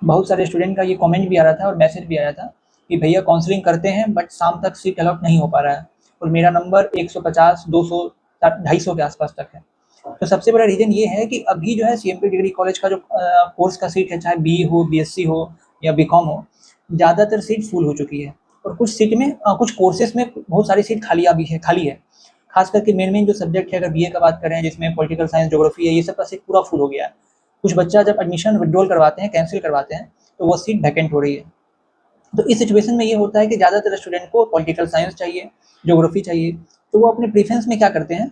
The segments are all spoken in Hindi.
बहुत सारे स्टूडेंट का ये कमेंट भी आ रहा था और मैसेज भी आया था कि भैया काउंसलिंग करते हैं बट शाम तक सीट अलॉट नहीं हो पा रहा है और मेरा नंबर 150, 200, 250 के आसपास तक है। तो सबसे बड़ा रीज़न ये है कि अभी जो है सीएमपी डिग्री कॉलेज का जो कोर्स का सीट है, चाहे बीई हो, बीएससी हो या बीकॉम हो, ज़्यादातर सीट फुल हो चुकी है और कुछ सीट में कुछ कोर्सेज़ में बहुत सारी सीट खाली है। खास करके मेन जो सब्जेक्ट है, अगर बीए का बात करें जिसमें पॉलिटिकल साइंस, ज्योग्राफी है, ये सब का सीट पूरा फुल हो गया है। कुछ बच्चा जब एडमिशन विथड्रॉल करवाते हैं, कैंसिल करवाते हैं, तो वो सीट वैकेंट हो रही है। तो इस सिचुएशन में ये होता है कि ज़्यादातर स्टूडेंट को पॉलिटिकल साइंस चाहिए, ज्योग्राफी चाहिए, तो वो अपने प्रेफ़रेंस में क्या करते हैं,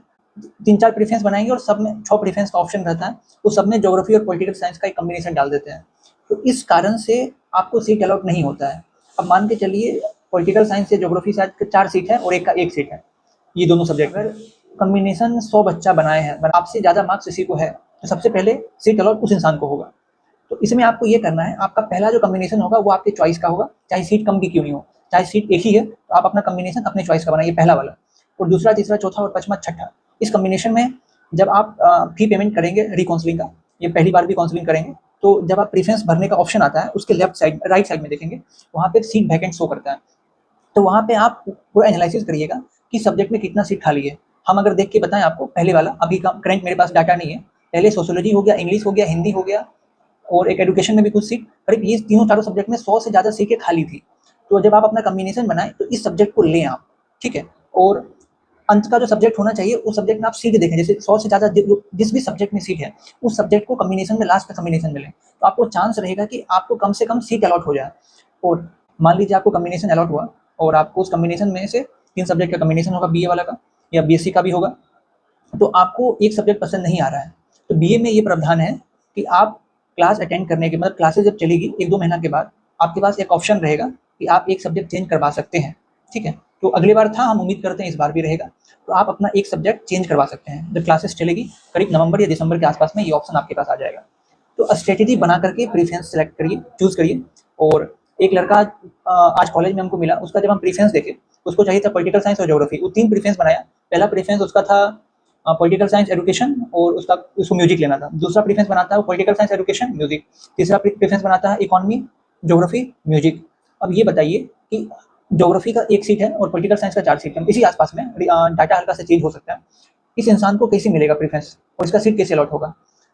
3-4 प्रेफ़रेंस बनाएँगे और सब में 6 प्रेफ़रेंस का ऑप्शन रहता है, तो सब में ज्योग्राफी और पॉलिटिकल साइंस का एक कॉम्बिनेशन डाल देते हैं। तो इस कारण से आपको सीट अलॉट नहीं होता है। अब मान के चलिए पॉलिटिकल साइंस या ज्योग्राफी से आज 4 सीट है और एक का 1 सीट है, ये दोनों सब्जेक्ट। अगर कॉम्बिनेशन 100 बच्चा बनाए हैं, आपसे ज़्यादा मार्क्स किसी को है, तो सबसे पहले सीट अलॉट उस इंसान को होगा। तो इसमें आपको ये करना है, आपका पहला जो कॉम्बिनेशन होगा वो आपकी चॉइस का होगा, चाहे सीट कम भी क्यों नहीं हो, चाहे सीट एक ही है तो आप अपना कॉम्बिनेशन अपने चॉइस का बनाइए, पहला वाला। और दूसरा, तीसरा, चौथा और पाँचवां, छठा, इस कॉम्बिनेशन में जब आप फी पेमेंट करेंगे री-काउंसलिंग का, ये पहली बार भी काउंसलिंग करेंगे, तो जब आप प्रेफ़रेंस भरने का ऑप्शन आता है, उसके राइट साइड में देखेंगे, वहाँ पे सीट वैकेंट शो करता है। तो वहाँ पे आप पूरा एनालिसिस करिएगा कि सब्जेक्ट में कितना सीट खाली है। हम अगर देख के बताएँ आपको, पहले वाला, अभी का करंट मेरे पास डाटा नहीं है, पहले सोशियोलॉजी हो गया, इंग्लिश हो गया, हिंदी हो गया और एक एजुकेशन में भी कुछ सीट, करीब ये तीनों चारों सब्जेक्ट में 100 से ज़्यादा सीटें खाली थी। तो जब आप अपना कॉम्बिनेशन बनाएँ तो इस सब्जेक्ट को लें आप, ठीक है? और अंत का जो सब्जेक्ट होना चाहिए उस सब्जेक्ट में आप सीट देखें, जैसे 100 से ज़्यादा जिस भी सब्जेक्ट में सीट है, उस सब्जेक्ट को कॉम्बिनेशन में लास्ट का कॉम्बिनेशन में लें। तो आपको चांस रहेगा कि आपको कम से कम सीट अलॉट हो जाए। और मान लीजिए आपको कॉम्बिनेशन अलॉट हुआ और आपको उस कॉम्बिनेशन में से 3 सब्जेक्ट का कॉम्बिनेशन होगा, बीए वाला का या बीएससी का भी होगा, तो आपको एक सब्जेक्ट पसंद नहीं आ रहा है, तो बीए में ये प्रावधान है कि आप क्लास अटेंड करने के, मतलब क्लासेस जब चलेगी 1-2 महीना के बाद, आपके पास एक ऑप्शन रहेगा कि आप एक सब्जेक्ट चेंज करवा सकते हैं, ठीक है? तो अगली बार था, हम उम्मीद करते हैं इस बार भी रहेगा। तो आप अपना एक सब्जेक्ट चेंज करवा सकते हैं। जब क्लासेस चलेगी करीब नवंबर या दिसंबर के आसपास में, ये ऑप्शन आपके पास आ जाएगा। तो स्ट्रेटेजी बना करके प्रेफ़रेंस सेलेक्ट करिए, चूज़ करिए। और एक लड़का आज कॉलेज में हमको मिला, उसका जब हम प्रेफ़रेंस देखे, उसको चाहिए था पॉलिटिकल साइंस और ज्योग्राफी, वो 3 प्रेफ़रेंस बनाया। पहला प्रेफ़रेंस उसका था पॉलिटिकल साइंस एजुकेशन और उसको म्यूजिक लेना था। दूसरा प्रेफरेंस बनाता है वो पॉलिटिकल साइंस एजुकेशन म्यूजिक। तीसरा प्रेफरेंस बनाता है इकोनॉमी, ज्योग्राफी, म्यूजिक। अब ये बताइए कि ज्योग्राफी का 1 सीट है और पॉलिटिकल साइंस का 4 सीट है, इसी आसपास में, डाटा हल्का सा चेंज हो सकता है। इस इंसान को कैसे मिलेगा प्रेफरेंस और इसका सीट कैसे अलॉट होगा?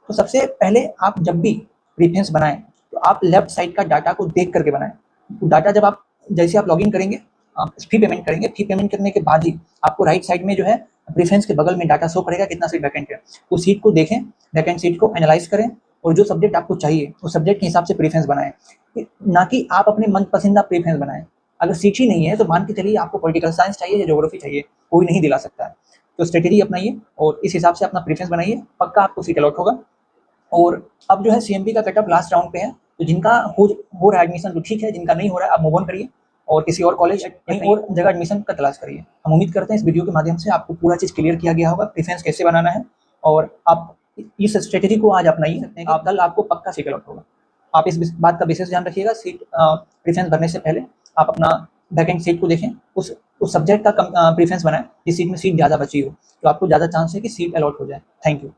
तो सबसे पहले आप जब भी प्रेफरेंस बनाएं तो आप लेफ्ट साइड का डाटा को देख करके बनाएं। डाटा जब आप, जैसे आप लॉगिन करेंगे, आप फी पेमेंट करेंगे, फी पेमेंट करने के बाद ही आपको राइट साइड में जो है प्रेफरेंस के बगल में डाटा शो करेगा कितना सीट वैकेंट है। उस सीट को देखें, वैकेंट सीट को एनालाइज करें और जो सब्जेक्ट आपको चाहिए उस सब्जेक्ट के हिसाब से प्रेफरेंस बनाएं, ना कि आप अपने मनपसंदा प्रेफरेंस बनाएं। अगर सीट ही नहीं है तो मान के चलिए आपको पॉलिटिकल साइंस चाहिए या ज्योग्राफी चाहिए, कोई नहीं दिला सकता है। तो स्ट्रेटेजी अपनाइए और इस हिसाब से अपना प्रेफरेंस बनाइए, पक्का आपको सीट अलॉट होगा। और अब जो है सीएमपी का कटअप लास्ट राउंड पे है, तो जिनका हो रहा है एडमिशन तो ठीक है, जिनका नहीं हो रहा है आप मूव ऑन करिए और किसी और कॉलेज कहीं और जगह एडमिशन का तलाश करिए। हम उम्मीद करते हैं इस वीडियो के माध्यम से आपको पूरा चीज़ क्लियर किया गया होगा, प्रेफरेंस कैसे बनाना है, और आप इस स्ट्रेटेजी को आज अपना ही सकते हैं कि कल आपको पक्का सीट अलॉट होगा। आप इस बात का विशेष ध्यान रखिएगा, सीट प्रेफरेंस भरने से पहले आप अपना वैकेंट सीट को देखें, उस सब्जेक्ट का प्रेफरेंस बनाएं जिस सीट में सीट ज़्यादा बची हो, तो आपको ज़्यादा चांस है कि सीट अलॉट हो जाए। Thank you.